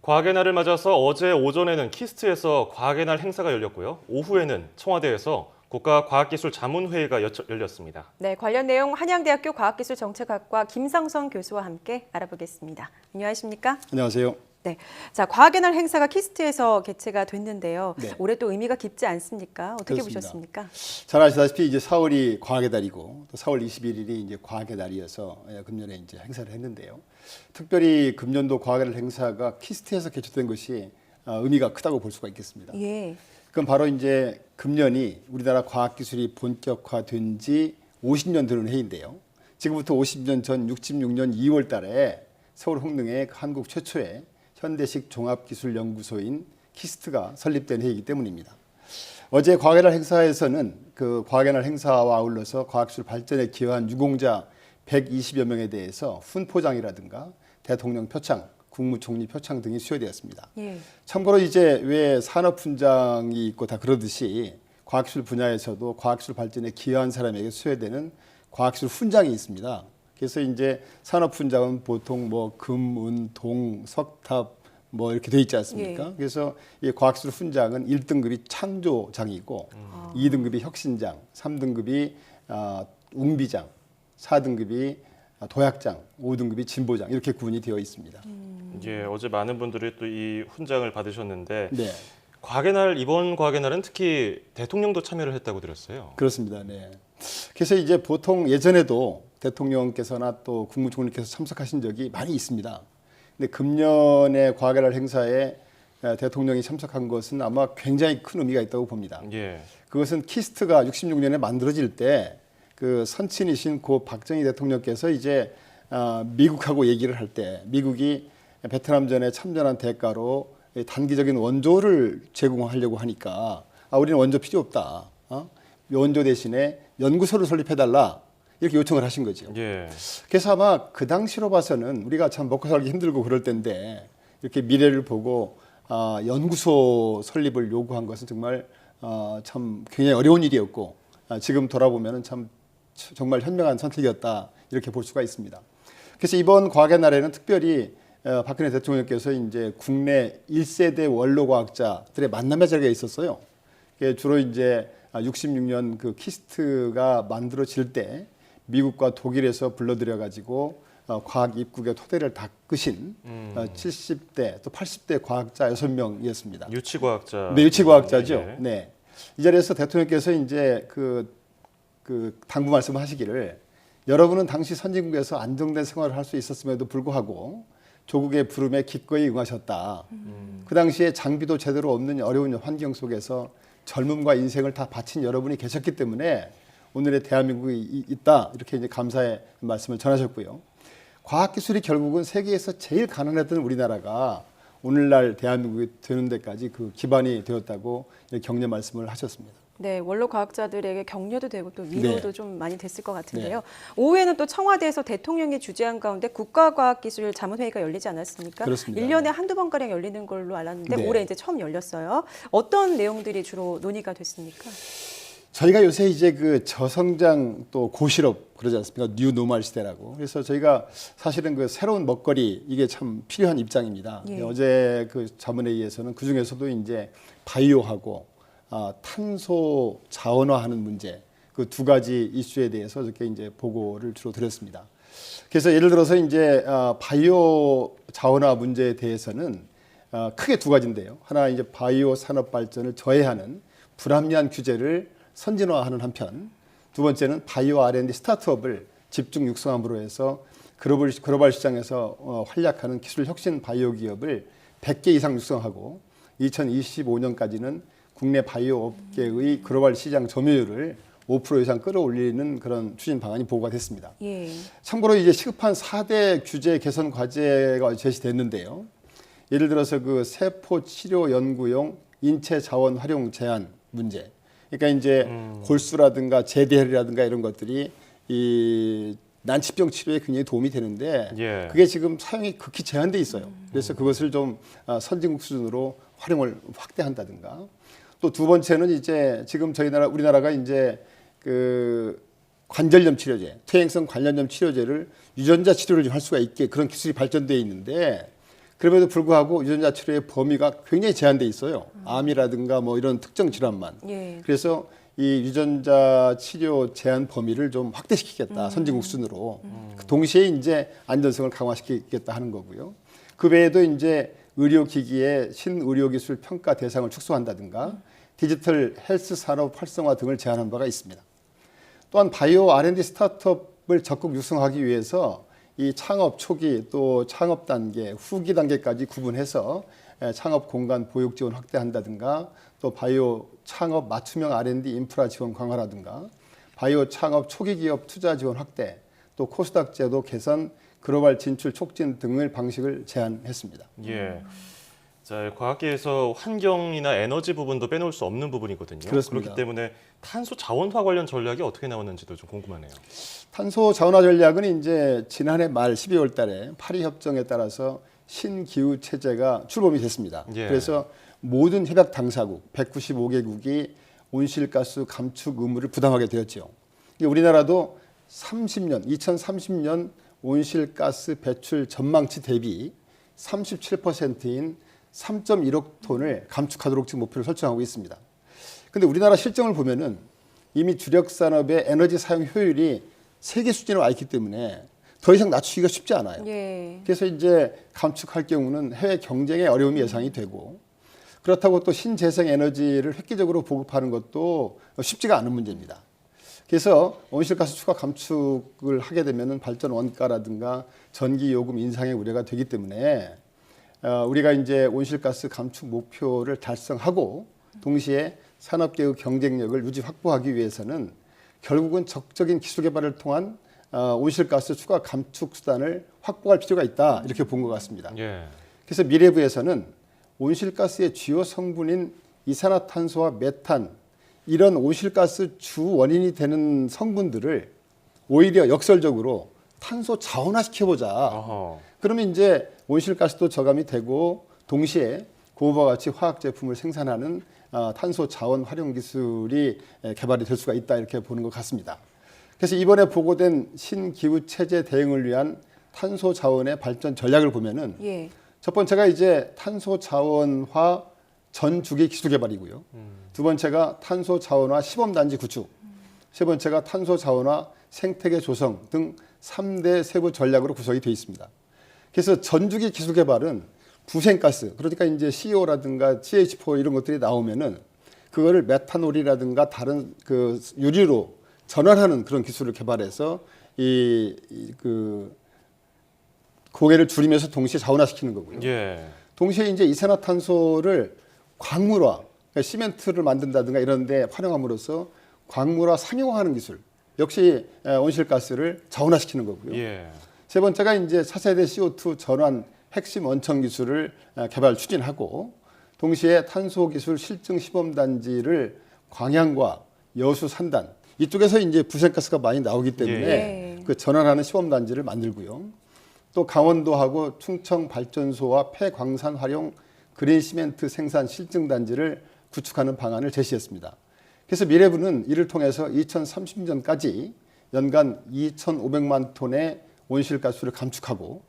과학의 날을 맞아서 어제 오전에는 키스트에서 과학의 날 행사가 열렸고요. 오후에는 청와대에서 국가과학기술자문회의가 열렸습니다. 네, 관련 내용 한양대학교 과학기술정책학과 김상선 교수와 함께 알아보겠습니다. 안녕하십니까? 안녕하세요. 네, 자 과학의 날 행사가 키스트에서 개최가 됐는데요. 네. 올해 또 의미가 깊지 않습니까? 어떻게 그렇습니다. 보셨습니까? 잘 아시다시피 이제 4월이 과학의 달이고 또 4월 21일이 이제 과학의 날이어서 금년에 이제 행사를 했는데요. 특별히 금년도 과학의 날 행사가 키스트에서 개최된 것이 의미가 크다고 볼 수가 있겠습니다. 예. 그럼 바로 이제 금년이 우리나라 과학기술이 본격화된 지 50년 되는 해인데요. 지금부터 50년 전 66년 2월 달에 서울 홍릉에 한국 최초의 현대식 종합기술연구소인 키스트가 설립된 해이기 때문입니다. 어제 과학의 날 행사에서는 그 과학의 날 행사와 아울러서 과학기술 발전에 기여한 유공자 120여 명에 대해서 훈포장이라든가 대통령 표창, 국무총리 표창 등이 수여되었습니다. 예. 참고로 이제 왜 산업훈장이 있고 다 그러듯이 과학기술 분야에서도 과학기술 발전에 기여한 사람에게 수여되는 과학기술 훈장이 있습니다. 그래서 이제 산업훈장은 보통 뭐 금, 은, 동, 석탑 뭐 이렇게 돼 있지 않습니까? 예. 그래서 이 과학기술 훈장은 1등급이 창조장이고 2등급이 혁신장, 3등급이 웅비장, 4등급이 도약장, 5등급이 진보장 이렇게 구분이 되어 있습니다. 예, 어제 많은 분들이 또 이 훈장을 받으셨는데 네, 과학의 날, 이번 과학의 날은 특히 대통령도 참여를 했다고 들었어요. 그렇습니다. 네. 그래서 이제 보통 예전에도 대통령께서나 또 국무총리께서 참석하신 적이 많이 있습니다. 근데 금년의 과학의 날 행사에 대통령이 참석한 것은 아마 굉장히 큰 의미가 있다고 봅니다. 예. 그것은 키스트가 66년에 만들어질 때 그 선친이신 고 박정희 대통령께서 이제 미국하고 얘기를 할 때 미국이 베트남전에 참전한 대가로 단기적인 원조를 제공하려고 하니까 우리는 원조 필요 없다. 원조 대신에 연구소를 설립해달라. 이렇게 요청을 하신 거죠. 예. 그래서 아마 그 당시로 봐서는 우리가 참 먹고 살기 힘들고 그럴 때인데 이렇게 미래를 보고 연구소 설립을 요구한 것은 정말 참 굉장히 어려운 일이었고 지금 돌아보면 참 정말 현명한 선택이었다 이렇게 볼 수가 있습니다. 그래서 이번 과학의 날에는 특별히 박근혜 대통령께서 이제 국내 1세대 원로 과학자들의 만남의 자리가 있었어요. 주로 이제 66년 그 키스트가 만들어질 때 미국과 독일에서 불러들여 가지고 과학 입국의 토대를 닦으신 70대 또 80대 과학자 6명이었습니다. 유치과학자. 네, 유치과학자죠. 예. 네. 이 자리에서 대통령께서 이제 그 당부 말씀하시기를 여러분은 당시 선진국에서 안정된 생활을 할 수 있었음에도 불구하고 조국의 부름에 기꺼이 응하셨다. 그 당시에 장비도 제대로 없는 어려운 환경 속에서 젊음과 인생을 다 바친 여러분이 계셨기 때문에 오늘의 대한민국이 있다. 이렇게 이제 감사의 말씀을 전하셨고요. 과학기술이 결국은 세계에서 제일 가난했던 우리나라가 오늘날 대한민국이 되는 데까지 그 기반이 되었다고 격려 말씀을 하셨습니다. 네, 원로 과학자들에게 격려도 되고 또 위로도 네. 좀 많이 됐을 것 같은데요. 오후에는 또 청와대에서 대통령이 주재한 가운데 국가과학기술자문회의가 열리지 않았습니까? 그렇습니다. 1년에 한두 번가량 열리는 걸로 알았는데 네. 올해 이제 처음 열렸어요. 어떤 내용들이 주로 논의가 됐습니까? 저희가 요새 이제 그 저성장 또 고실업 그러지 않습니까? 뉴 노멀 시대라고. 그래서 저희가 사실은 그 새로운 먹거리 이게 참 필요한 입장입니다. 예. 어제 그 자문회의에서는 그 중에서도 이제 바이오하고 탄소 자원화하는 문제 그 두 가지 이슈에 대해서 이렇게 이제 보고를 주로 드렸습니다. 그래서 예를 들어서 이제 바이오 자원화 문제에 대해서는 크게 두 가지인데요. 하나 이제 바이오 산업 발전을 저해하는 불합리한 규제를 선진화하는 한편 두 번째는 바이오 R&D 스타트업을 집중 육성함으로 해서 글로벌 시장에서 활약하는 기술 혁신 바이오 기업을 100개 이상 육성하고 2025년까지는 국내 바이오 업계의 글로벌 시장 점유율을 5% 이상 끌어올리는 그런 추진 방안이 보고가 됐습니다. 예. 참고로 이제 시급한 4대 규제 개선 과제가 제시됐는데요. 예를 들어서 그 세포 치료 연구용 인체 자원 활용 제한 문제. 그러니까 이제 골수라든가 제대혈이라든가 이런 것들이 이 난치병 치료에 굉장히 도움이 되는데 예. 그게 지금 사용이 극히 제한돼 있어요. 그래서 그것을 좀 선진국 수준으로 활용을 확대한다든가. 또 두 번째는 이제 지금 우리나라가 이제 그 관절염 치료제, 퇴행성 관절염 치료제를 유전자 치료를 할 수가 있게 그런 기술이 발전되어 있는데 그럼에도 불구하고 유전자 치료의 범위가 굉장히 제한돼 있어요. 암이라든가 뭐 이런 특정 질환만. 예. 그래서 이 유전자 치료 제한 범위를 좀 확대시키겠다. 선진국 수준으로. 동시에 이제 안전성을 강화시키겠다 하는 거고요. 그 외에도 이제 의료기기의 신의료기술 평가 대상을 축소한다든가 디지털 헬스 산업 활성화 등을 제안한 바가 있습니다. 또한 바이오 R&D 스타트업을 적극 육성하기 위해서 이 창업 초기 또 창업 단계, 후기 단계까지 구분해서 창업 공간 보육 지원 확대한다든가 또 바이오 창업 맞춤형 R&D 인프라 지원 강화라든가 바이오 창업 초기 기업 투자 지원 확대 또 코스닥 제도 개선 글로벌 진출 촉진 등의 방식을 제안했습니다. 예. 자, 과학계에서 환경이나 에너지 부분도 빼놓을 수 없는 부분이거든요. 그렇습니다. 그렇기 때문에 탄소 자원화 관련 전략이 어떻게 나왔는지도 좀 궁금하네요. 탄소 자원화 전략은 이제 지난해 말 12월 달에 파리 협정에 따라서 신기후 체제가 출범이 됐습니다. 예. 그래서 모든 협약 당사국 195개국이 온실가스 감축 의무를 부담하게 되었죠. 우리나라도 2030년 온실가스 배출 전망치 대비 37%인 3.1억 톤을 감축하도록 지금 목표를 설정하고 있습니다. 근데 우리나라 실정을 보면은 이미 주력 산업의 에너지 사용 효율이 세계 수준으로 와 있기 때문에 더 이상 낮추기가 쉽지 않아요. 예. 그래서 이제 감축할 경우는 해외 경쟁의 어려움이 예상이 되고 그렇다고 또 신재생 에너지를 획기적으로 보급하는 것도 쉽지가 않은 문제입니다. 그래서 온실가스 추가 감축을 하게 되면은 발전 원가라든가 전기 요금 인상의 우려가 되기 때문에 우리가 이제 온실가스 감축 목표를 달성하고 동시에 산업계의 경쟁력을 유지 확보하기 위해서는 결국은 적극적인 기술 개발을 통한 온실가스 추가 감축 수단을 확보할 필요가 있다 이렇게 본 것 같습니다. 예. 그래서 미래부에서는 온실가스의 주요 성분인 이산화탄소와 메탄 이런 온실가스 주 원인이 되는 성분들을 오히려 역설적으로 탄소 자원화시켜보자. 어허. 그러면 이제 온실가스도 저감이 되고 동시에 고부와 가치 화학 제품을 생산하는 탄소 자원 활용 기술이 개발이 될 수가 있다 이렇게 보는 것 같습니다. 그래서 이번에 보고된 신기후 체제 대응을 위한 탄소 자원의 발전 전략을 보면은 예. 첫 번째가 이제 탄소 자원화 전 주기 기술 개발이고요. 두 번째가 탄소 자원화 시범 단지 구축. 세 번째가 탄소 자원화 생태계 조성 등 3대 세부 전략으로 구성이 되어 있습니다. 그래서 전주기 기술 개발은 부생가스, 그러니까 이제 CO라든가 CH4 이런 것들이 나오면은 그거를 메탄올이라든가 다른 그 유리로 전환하는 그런 기술을 개발해서 그 공해를 줄이면서 동시에 자원화시키는 거고요. 예. 동시에 이제 이산화탄소를 광물화, 그러니까 시멘트를 만든다든가 이런 데 활용함으로써 광물화 상용화하는 기술. 역시 온실가스를 자원화시키는 거고요. 예. 세 번째가 이제 차세대 CO2 전환 핵심 원천 기술을 개발 추진하고 동시에 탄소 기술 실증 시범 단지를 광양과 여수 산단 이쪽에서 이제 부생가스가 많이 나오기 때문에 예. 그 전환하는 시범 단지를 만들고요. 또 강원도하고 충청 발전소와 폐광산 활용 그린 시멘트 생산 실증 단지를 구축하는 방안을 제시했습니다. 그래서 미래부는 이를 통해서 2030년까지 연간 2,500만 톤의 온실가스를 감축하고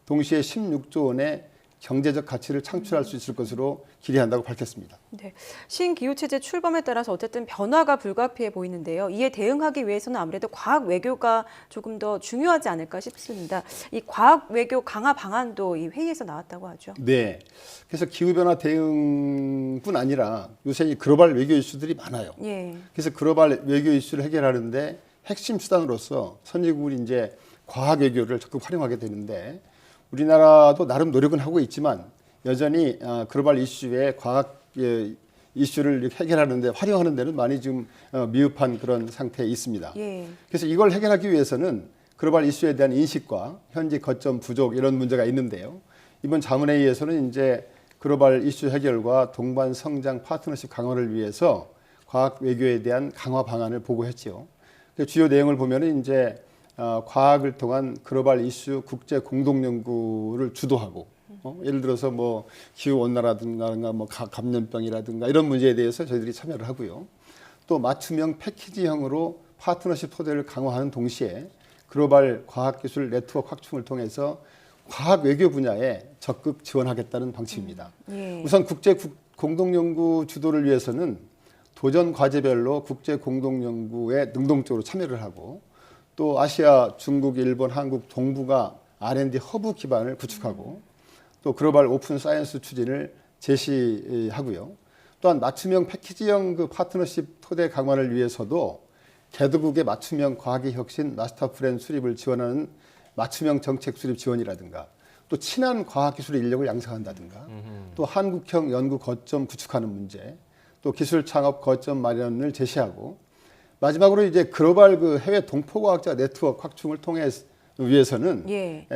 동시에 16조 원의 경제적 가치를 창출할 수 있을 것으로 기대한다고 밝혔습니다. 네. 신기후체제 출범에 따라서 어쨌든 변화가 불가피해 보이는데요. 이에 대응하기 위해서는 아무래도 과학 외교가 조금 더 중요하지 않을까 싶습니다. 이 과학 외교 강화 방안도 이 회의에서 나왔다고 하죠. 네. 그래서 기후변화 대응뿐 아니라 요새 이 글로벌 외교 이슈들이 많아요. 예. 그래서 글로벌 외교 이슈를 해결하는데 핵심 수단으로서 선진국이 이제 과학 외교를 적극 활용하게 되는데 우리나라도 나름 노력은 하고 있지만 여전히 글로벌 이슈의 과학 이슈를 해결하는데 활용하는 데는 많이 좀 미흡한 그런 상태에 있습니다. 예. 그래서 이걸 해결하기 위해서는 글로벌 이슈에 대한 인식과 현지 거점 부족 이런 문제가 있는데요. 이번 자문회의에서는 이제 글로벌 이슈 해결과 동반 성장 파트너십 강화를 위해서 과학 외교에 대한 강화 방안을 보고했지요. 주요 내용을 보면은 이제 과학을 통한 글로벌 이슈 국제 공동 연구를 주도하고 예를 들어서 뭐 기후 온난화라든가 뭐 감염병이라든가 이런 문제에 대해서 저희들이 참여를 하고요. 또 맞춤형 패키지형으로 파트너십 토대를 강화하는 동시에 글로벌 과학기술 네트워크 확충을 통해서 과학 외교 분야에 적극 지원하겠다는 방침입니다. 예. 우선 국제 공동연구 주도를 위해서는 도전 과제별로 국제 공동연구에 능동적으로 참여를 하고 또 아시아, 중국, 일본, 한국 동북아 R&D 허브 기반을 구축하고 또 글로벌 오픈 사이언스 추진을 제시하고요. 또한 맞춤형 패키지형 그 파트너십 토대 강화를 위해서도 개도국의 맞춤형 과학의 혁신 마스터 플랜 수립을 지원하는 맞춤형 정책 수립 지원이라든가 또 친한 과학기술 인력을 양성한다든가 또 한국형 연구 거점 구축하는 문제 또 기술 창업 거점 마련을 제시하고 마지막으로 이제 글로벌 그 해외 동포과학자 네트워크 확충을 위해서는 예.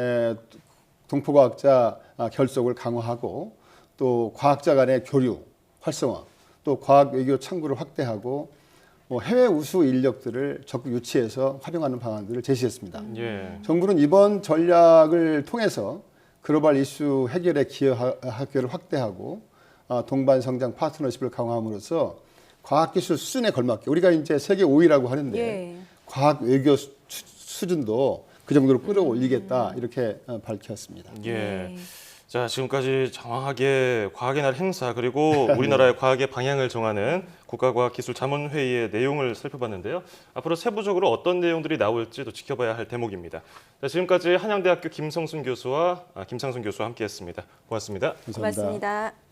동포과학자 결속을 강화하고 또 과학자 간의 교류 활성화 또 과학 외교 창구를 확대하고 뭐 해외 우수 인력들을 적극 유치해서 활용하는 방안들을 제시했습니다. 예. 정부는 이번 전략을 통해서 글로벌 이슈 해결에 기여하기를 확대하고 동반 성장 파트너십을 강화함으로써 과학기술 수준에 걸맞게 우리가 이제 세계 5위라고 하는데 예. 과학 외교 수준도 그 정도로 끌어올리겠다 이렇게 밝혔습니다. 예. 자, 지금까지 정확하게 과학의 날 행사 그리고 우리나라의 과학의 방향을 정하는 국가과학기술자문회의의 내용을 살펴봤는데요. 앞으로 세부적으로 어떤 내용들이 나올지도 지켜봐야 할 대목입니다. 자, 지금까지 한양대학교 김상순 교수와 함께했습니다. 고맙습니다. 감사합니다. 고맙습니다.